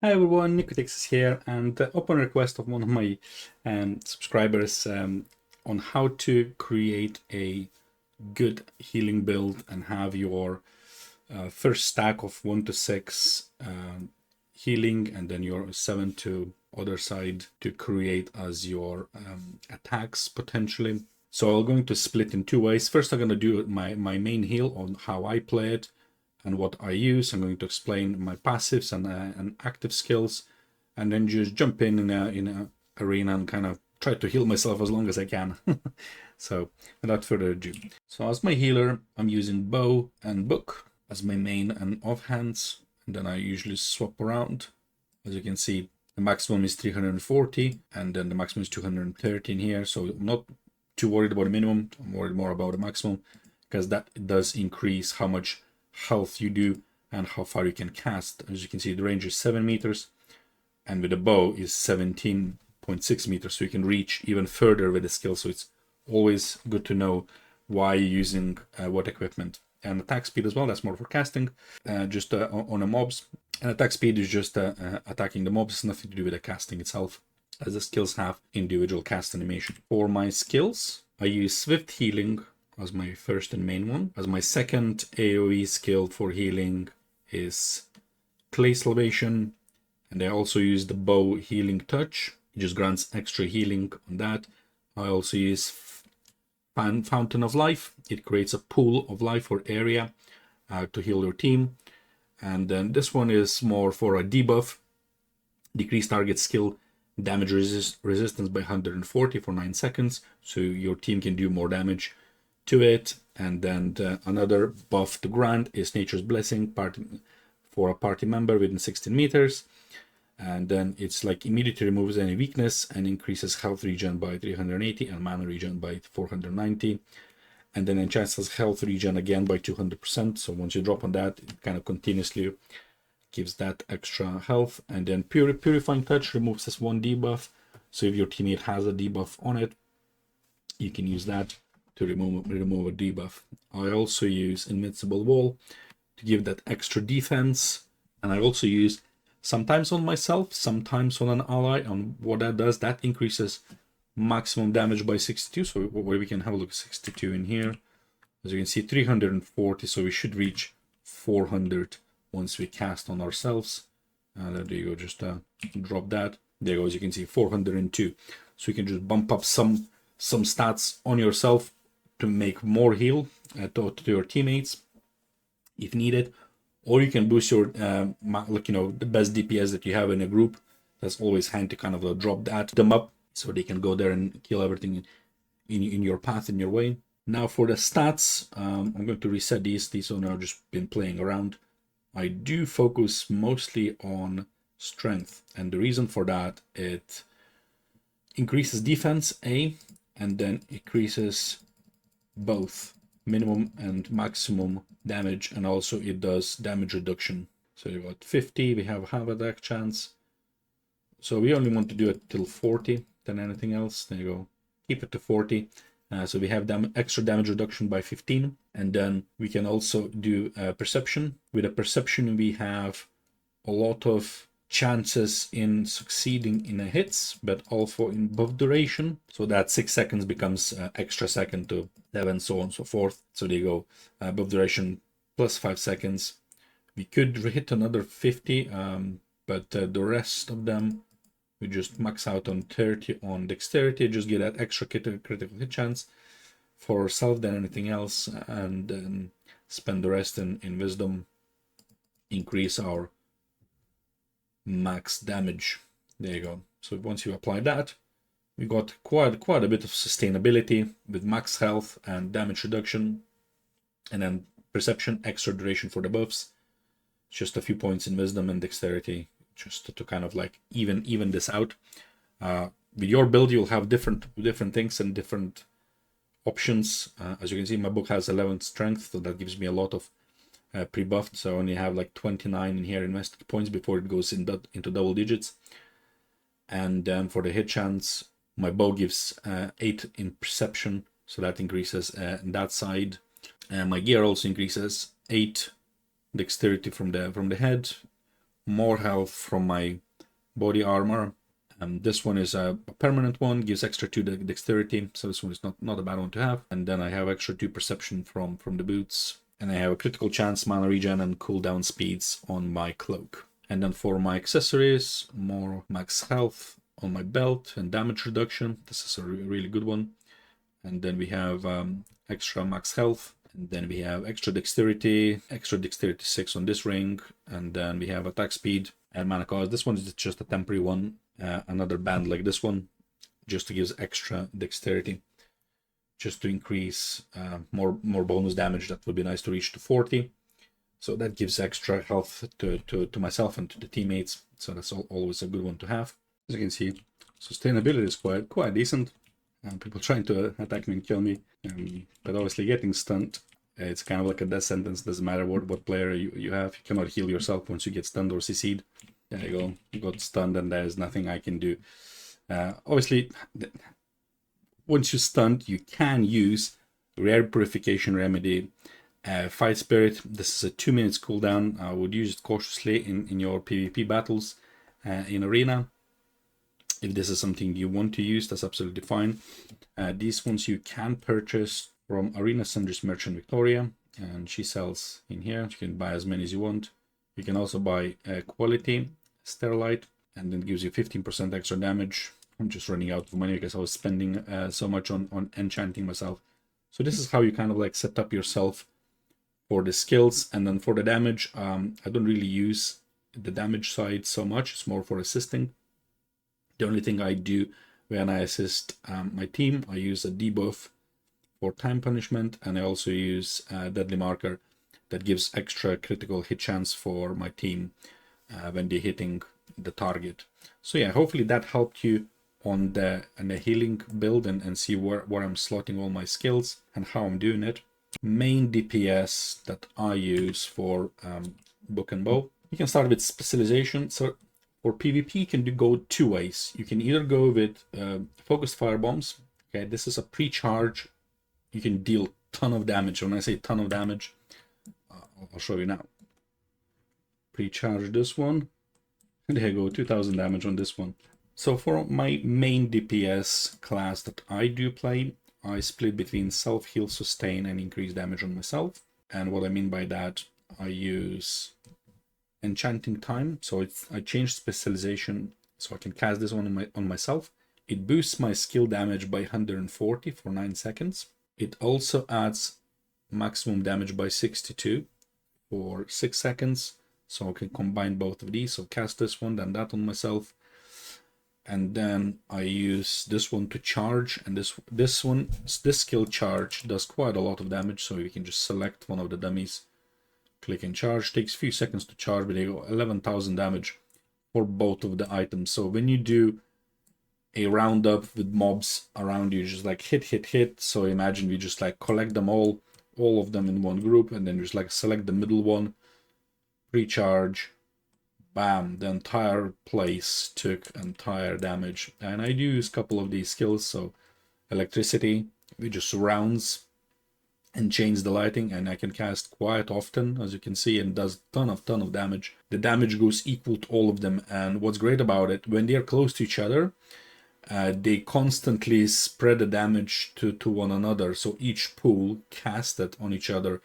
Hi everyone, Nicotix is here, and upon request of one of my subscribers on how to create a good healing build and have your first stack of 1 to 6 healing, and then your 7 to other side to create as your attacks potentially. So I'm going to split in two ways. First, I'm going to do my main heal on how I play it and what I use. I'm going to explain my passives and active skills, and then just jump in a arena and kind of try to heal myself as long as I can. So without further ado, so as my healer, I'm using bow and book as my main and offhands, and then I usually swap around. As you can see, the maximum is 340, and then the maximum is 213 here. So I'm not too worried about the minimum. I'm worried more about the maximum, because that does increase how much health you do and how far you can cast. As you can see, the range is 7 meters, and with the bow is 17.6 meters, so you can reach even further with the skill. So it's always good to know why you're using what equipment. And attack speed as well, that's more for casting, just on the mobs. And attack speed is just attacking the mobs, it's nothing to do with the casting itself, as the skills have individual cast animation. For my skills, I use Swift Healing as my first and main one. As my second AoE skill for healing is Clay Salvation, and I also use the Bow Healing Touch. It just grants extra healing on that. I also use Fountain of Life. It creates a pool of life or area to heal your team. And then this one is more for a debuff. Decrease target skill damage resistance by 140 for 9 seconds, so your team can do more damage to it. And then another buff to grant is Nature's Blessing for a party member within 16 meters. And then it's like immediately removes any weakness and increases health regen by 380 and mana regen by 490. And then enhances health regen again by 200%. So once you drop on that, it kind of continuously gives that extra health. And then Purifying Touch removes this one debuff. So if your teammate has a debuff on it, you can use that to remove a debuff. I also use Invincible Wall to give that extra defense. And I also use sometimes on myself, sometimes on an ally. And what that does, that increases maximum damage by 62. So we can have a look at 62 in here. As you can see, 340. So we should reach 400 once we cast on ourselves. There you go, just drop that. There you go, as you can see, 402. So you can just bump up some stats on yourself to make more heal to your teammates if needed. Or you can boost your, the best DPS that you have in a group. That's always handy to kind of drop them up so they can go there and kill everything in your path, in your way. Now for the stats, I'm going to reset these. These are now just been playing around. I do focus mostly on strength, and the reason for that, it increases defense, and then increases both minimum and maximum damage, and also it does damage reduction. So you got 50, we have half attack chance. So we only want to do it till 40 than anything else. There you go. Keep it to 40. So we have extra damage reduction by 15. And then we can also do perception. With a perception, we have a lot of chances in succeeding in a hits, but also in buff duration. So that 6 seconds becomes extra second to 7, so on and so forth. So there you go. Buff duration plus 5 seconds. We could hit another 50, but the rest of them, we just max out on 30 on dexterity, just get that extra critical hit chance for self than anything else, and then spend the rest in wisdom, increase our max damage. There you go. So once you apply that, we got quite a bit of sustainability with max health and damage reduction, and then perception, extra duration for the buffs, just a few points in wisdom and dexterity, just to kind of like even this out. With your build, you'll have different things and different options. As you can see, my book has 11 strength, so that gives me a lot of pre-buffed. So I only have like 29 in here invested points before it goes into double digits. And then for the hit chance, my bow gives 8 in perception, so that increases that side. And my gear also increases 8 dexterity from the head. more health from my body armor. This one is a permanent one, gives extra 2 dexterity, so this one is not a bad one to have. And then I have extra 2 perception from the boots. And I have a critical chance, mana regen, and cooldown speeds on my cloak. And then for my accessories, more max health on my belt and damage reduction. This is a really good one. And then we have extra max health. And then we have extra dexterity 6 on this ring. And then we have attack speed and mana cost. This one is just a temporary one. Another band like this one, just to give extra dexterity, just to increase more bonus damage. That would be nice to reach to 40. So that gives extra health to myself and to the teammates. So that's always a good one to have. As you can see, sustainability is quite decent. People trying to attack me and kill me, but obviously getting stunned, it's kind of like a death sentence. Doesn't matter what player you have. You cannot heal yourself once you get stunned or CC'd. There you go. You got stunned and there's nothing I can do. Obviously, once you're stunned, you can use Rare Purification Remedy, Fight Spirit. This is a 2 minutes cooldown. I would use it cautiously in your PvP battles in Arena. If this is something you want to use, that's absolutely fine. These ones you can purchase from Arena Sundry's Merchant Victoria, and she sells in here. You can buy as many as you want. You can also buy Quality Sterilite, and then it gives you 15% extra damage. I'm just running out of money because I was spending so much on enchanting myself. So this is how you kind of like set up yourself for the skills. And then for the damage, I don't really use the damage side so much. It's more for assisting. The only thing I do when I assist my team, I use a debuff for time punishment, and I also use a deadly marker that gives extra critical hit chance for my team when they're hitting the target. So yeah, hopefully that helped you on the healing build and see where I'm slotting all my skills and how I'm doing it. Main DPS that I use for book and bow. You can start with specialization. So for PvP, you can go 2 ways. You can either go with focused fire bombs. Okay, this is a pre-charge. You can deal ton of damage. When I say ton of damage, I'll show you now. Pre-charge this one. And there you go, 2000 damage on this one. So for my main DPS class that I do play, I split between self-heal, sustain, and increase damage on myself. And what I mean by that, I use enchanting time. So I changed specialization so I can cast this one on myself. It boosts my skill damage by 140 for 9 seconds. It also adds maximum damage by 62 for 6 seconds. So I can combine both of these. So cast this one, then that on myself. And then I use this one to charge. And this skill charge does quite a lot of damage. So you can just select one of the dummies, click and charge. Takes a few seconds to charge, but they go 11,000 damage for both of the items. So when you do a roundup with mobs around you, just like hit. So imagine we just like collect them all of them in one group, and then just like select the middle one, recharge, bam, the entire place took entire damage. And I do use a couple of these skills. So electricity, we just surrounds and change the lighting, and I can cast quite often, as you can see, and does ton of damage. The damage goes equal to all of them, and what's great about it, when they're close to each other, they constantly spread the damage to one another. So each pool casted on each other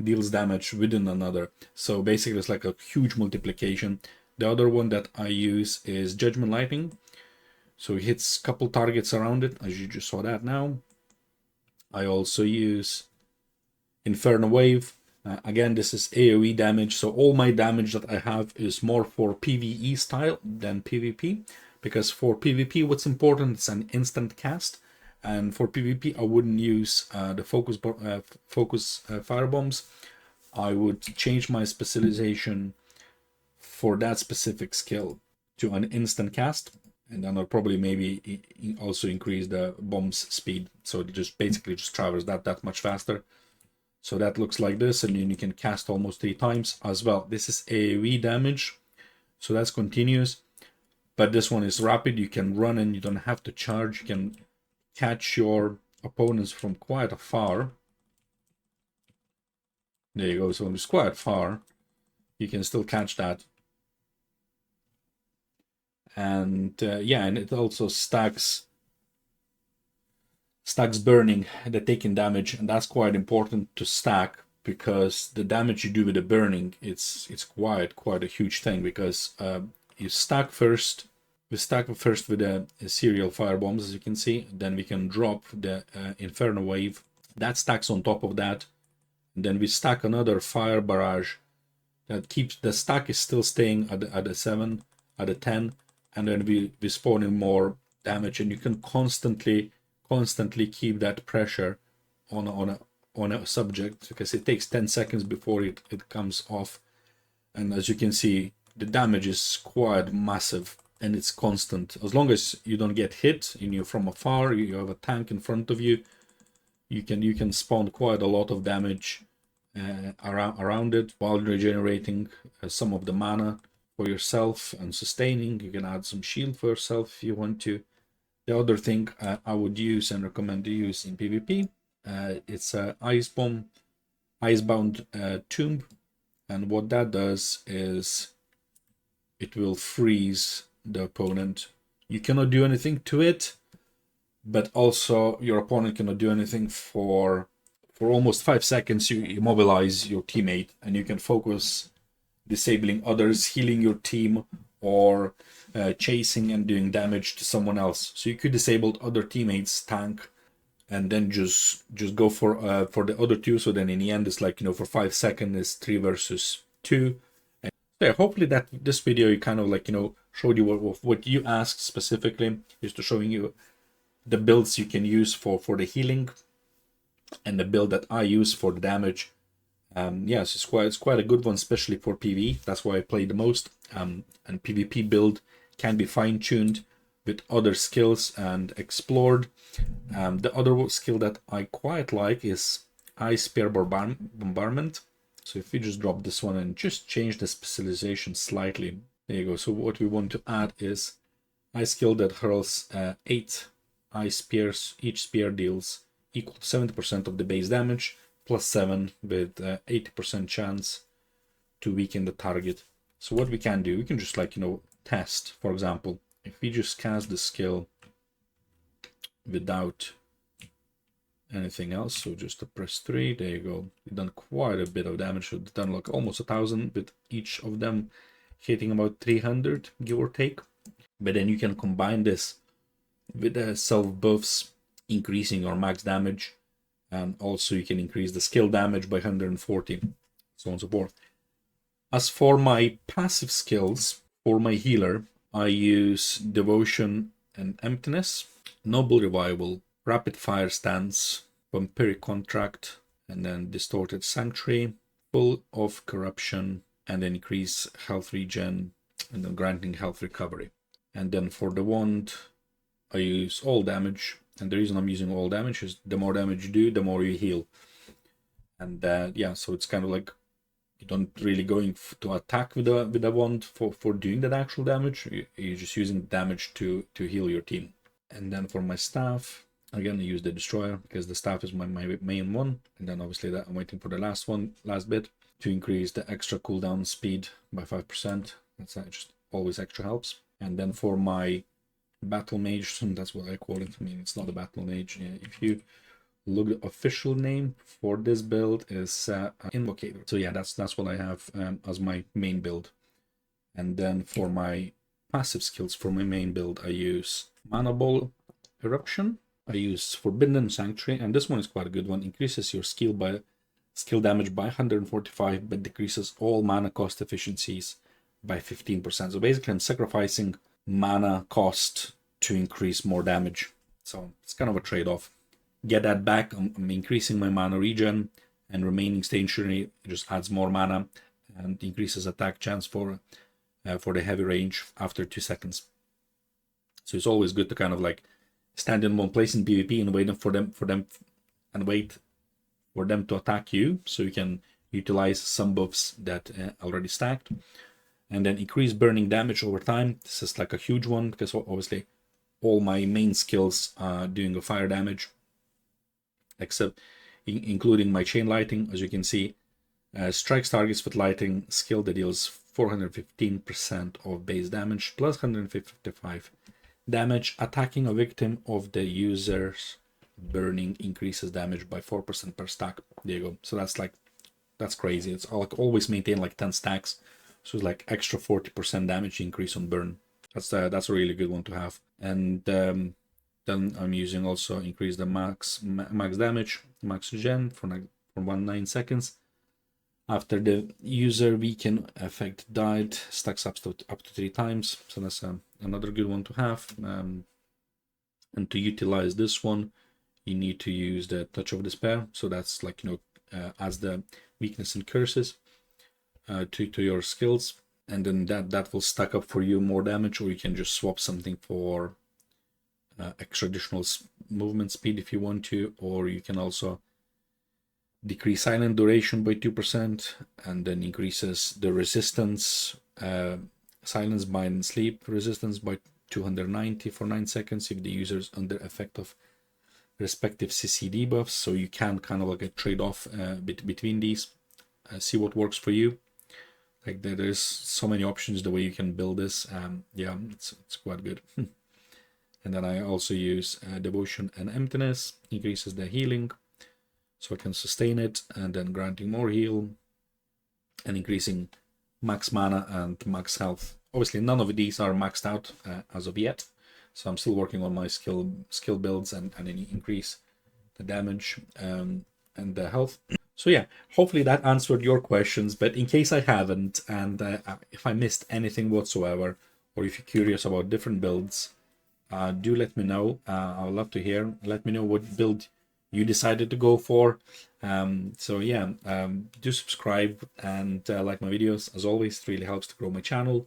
deals damage within another. So basically it's like a huge multiplication. The other one that I use is Judgment Lightning. So it hits a couple targets around it, as you just saw that now. I also use Inferno Wave. Again, this is AoE damage. So all my damage that I have is more for PvE style than PvP. Because for PvP, what's important is an instant cast. And for PvP, I wouldn't use the focus fire bombs. I would change my specialization for that specific skill to an instant cast. And then I'll probably maybe also increase the bomb's speed. So it just basically just travels that much faster. So that looks like this, and then you can cast almost 3 times as well. This is AoE damage, so that's continuous. But this one is rapid. You can run and you don't have to charge. You can catch your opponents from quite afar. There you go. So it's quite far. You can still catch that. And yeah, and it also stacks burning, the taking damage, and that's quite important to stack, because the damage you do with the burning, it's quite a huge thing, because you stack first. We stack first with the serial fire bombs, as you can see. Then we can drop the Inferno Wave. That stacks on top of that. And then we stack another fire barrage that keeps the stack is still staying at the 7, at the 10, and then we spawn in more damage, and you can constantly keep that pressure on a subject, because it takes 10 seconds before it comes off. And as you can see, the damage is quite massive, and it's constant. As long as you don't get hit and you're from afar, you have a tank in front of you, you can spawn quite a lot of damage around it, while regenerating some of the mana for yourself and sustaining. You can add some shield for yourself if you want to. The other thing I would use and recommend to use in PvP, it's a Icebound Tomb, and what that does is it will freeze the opponent. You cannot do anything to it, but also your opponent cannot do anything for almost 5 seconds. You immobilize your teammate, and you can focus disabling others, healing your team, or chasing and doing damage to someone else. So you could disable other teammates' tank, and then just go for the other two. So then in the end, it's like, for 5 seconds, it's 3 versus 2. And yeah, hopefully that this video you kind of like showed you what you asked specifically, is to showing you the builds you can use for the healing, and the build that I use for the damage. Yes, it's quite a good one, especially for PvE. That's why I play the most. And PvP build can be fine-tuned with other skills and explored. The other skill that I quite like is Ice Spear Bombardment. So if we just drop this one and just change the specialization slightly, there you go. So what we want to add is ice skill that hurls 8 ice spears. Each spear deals equal to 70% of the base damage, plus 7 with 80% chance to weaken the target. So what we can do, we can just test. For example, if we just cast the skill without anything else, so just to press 3, there you go. We've done quite a bit of damage. We've done like almost 1,000, with each of them hitting about 300, give or take. But then you can combine this with the self buffs, increasing your max damage, and also you can increase the skill damage by 140, so on and so forth. As for my passive skills, for my healer, I use Devotion and Emptiness, Noble Revival, Rapid Fire Stance, Vampiric Contract, and then Distorted Sanctuary, Full of Corruption, and then increase health regen, and then granting health recovery. And then for the wand, I use all damage, and the reason I'm using all damage is the more damage you do, the more you heal. And yeah, so it's kind of like you don't really going to attack with a wand for doing that actual damage. You're just using damage to heal your team. And then for my staff, again, I use the Destroyer, because the staff is my main one. And then obviously that I'm waiting for the last bit to increase the extra cooldown speed by 5%. That's just always extra helps. And then for my battle mage, that's what I call it. I mean, it's not a battle mage. If you look, the official name for this build is Invocator. So yeah, that's what I have as my main build. And then for my passive skills, for my main build, I use Mana Ball Eruption. I use Forbidden Sanctuary, and this one is quite a good one. Increases your skill damage by 145, but decreases all mana cost efficiencies by 15%. So basically, I'm sacrificing mana cost to increase more damage. So it's kind of a trade-off. Get that back, I'm increasing my mana regen, and remaining stationary, it just adds more mana and increases attack chance for the heavy range after 2 seconds. So it's always good to kind of like stand in one place in PvP and wait for them to attack you, so you can utilize some buffs that already stacked. And then increase burning damage over time. This is like a huge one, because obviously all my main skills are doing a fire damage, except including my chain lighting. As you can see, strikes targets with lighting skill that deals 415% of base damage plus 155 damage. Attacking a victim of the user's burning increases damage by 4% per stack. There you go. So that's crazy. It's like always maintain like 10 stacks. So it's like extra 40% damage increase on burn. That's a really good one to have. And then I'm using also increase the max damage, max gen for 9 seconds. After the user weaken effect died, stacks up to 3 times. So that's another good one to have. And to utilize this one, you need to use the Touch of Despair. So that's like, as the weakness and curses to your skills. And then that will stack up for you more damage, or you can just swap something for extra additional movement speed if you want to, or you can also decrease silent duration by 2% and then increases the resistance, silence, bind, and sleep resistance by 290 for 9 seconds if the user is under effect of respective CC debuffs. So you can kind of like a trade-off between these, see what works for you. Like there's so many options the way you can build this. Yeah, it's quite good. And then I also use Devotion and Emptiness, increases the healing, so I can sustain it, and then granting more heal, and increasing max mana and max health. Obviously, none of these are maxed out as of yet, so I'm still working on my skill builds and increase the damage and the health. So yeah, hopefully that answered your questions, but in case I haven't, and if I missed anything whatsoever, or if you're curious about different builds, do let me know. I would love to hear. Let me know what build you decided to go for. So yeah, do subscribe and like my videos. As always, it really helps to grow my channel.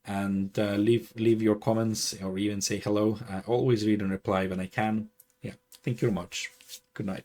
And leave your comments or even say hello. I always read and reply when I can. Yeah, thank you very much. Good night.